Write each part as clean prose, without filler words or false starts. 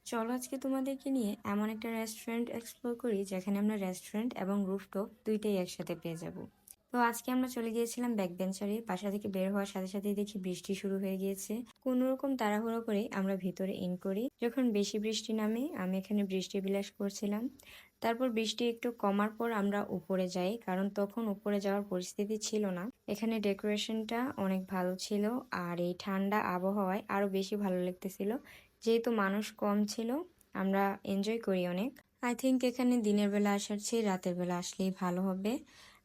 চলো আজকে তোমাদেরকে নিয়ে এমন একটা রেস্টুরেন্ট এক্সপ্লোর করি যেখানে আমরা রেস্টুরেন্ট এবং রুফটপ দুইটাই একসাথে পেয়ে যাব। তো আজকে আমরা চলে গিয়েছিলাম ব্যাকবেঞ্চারে। বাসা থেকে বের হওয়ার সাথে সাথেই দেখি বৃষ্টি শুরু হয়ে গিয়েছে। কোনো রকম তাড়াহুড়ো করে আমরা ভিতরে ইন করি। যখন বেশি বৃষ্টি নামে আমি এখানে বৃষ্টি বিলাস করছিলাম। তারপর বৃষ্টি একটু কমার পর আমরা উপরে যাই, কারণ তখন উপরে যাওয়ার পরিস্থিতি ছিল না। এখানে ডেকোরেশনটা অনেক ভালো ছিল, আর এই ঠান্ডা আবহাওয়ায় আরো বেশি ভালো লাগতেছিল। যেহেতু মানুষ কম ছিল, আমরা এনজয় করি অনেক। আই থিঙ্ক এখানে দিনের বেলা আসার চেয়ে রাতের বেলা আসলেই ভালো হবে।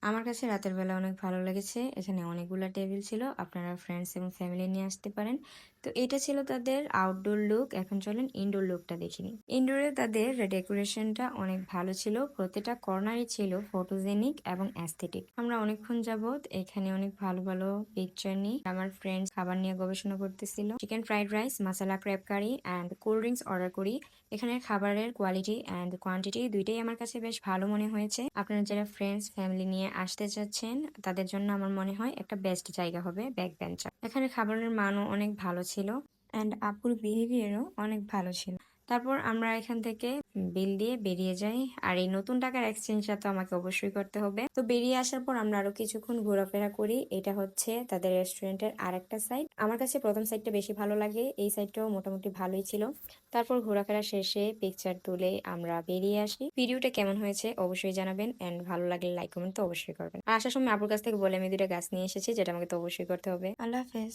আমার কাছে রাতের বেলা অনেক ভালো লেগেছে। এখানে অনেকগুলো টেবিল ছিল, আপনারা ফ্রেন্ডস এবং ফ্যামিলি নিয়ে আসতে পারেন। তো এটা ছিল তাদের আউটডোর লুক। এখন চলেন ইনডোর লুকটা দেখিনি। ইনডোরে তাদের ডেকোরেশনটা অনেক ভালো ছিল, প্রতিটা কর্নারই ছিল ফটোজেনিক এবং অ্যাস্থেটিক। আমরা অনেকক্ষণ যাবত এখানে অনেক ভালো ভালো পিকচার নিই। আমার ফ্রেন্ডস খাবার নিয়ে গবেষণা করতেছিল। Chicken fried rice, masala crab curry and cold drinks order করি। এখানের খাবারের কোয়ালিটি অ্যান্ড কোয়ান্টিটি দুইটাই আমার কাছে বেশ ভালো মনে হয়েছে। আপনারা যারা ফ্রেন্ডস ফ্যামিলি নিয়ে আসতে চাচ্ছেন তাদের জন্য আমার মনে হয় একটা বেস্ট জায়গা হবে ব্যাক বেঞ্চার। এখানে খাবারের মানও অনেক ভালো ছিল অ্যান্ড আপুর বিহেভিয়ারও অনেক ভালো ছিল। তারপর আমরা এখান থেকে বিল দিয়ে বেরিয়ে যাই। আর এই নতুন টাকার এক্সচেঞ্জটা তো আমাকে অবশ্যই করতে হবে। তো বেরিয়ে আসার পর আমরা আরো কিছুক্ষণ ঘোরাফেরা করি। এটা হচ্ছে তাদের রেস্টুরেন্টের আরেকটা সাইড। আমার কাছে প্রথম সাইডটা বেশি ভালো লাগে, এই সাইডটাও মোটামুটি ভালোই ছিল। তারপর ঘোরাফেরা শেষে পিকচার তুলে আমরা বেরিয়ে আসি। ভিডিওটা কেমন হয়েছে অবশ্যই জানাবেন, এন্ড ভালো লাগলে লাইক কমেন্ট তো অবশ্যই করবেন। আর আসার সময় আপুর কাছ থেকে বলে আমি দুটো গাছ নিয়ে এসেছি, যেটা আমাকে তো অবশ্যই করতে হবে। আল্লাহ হাফেজ।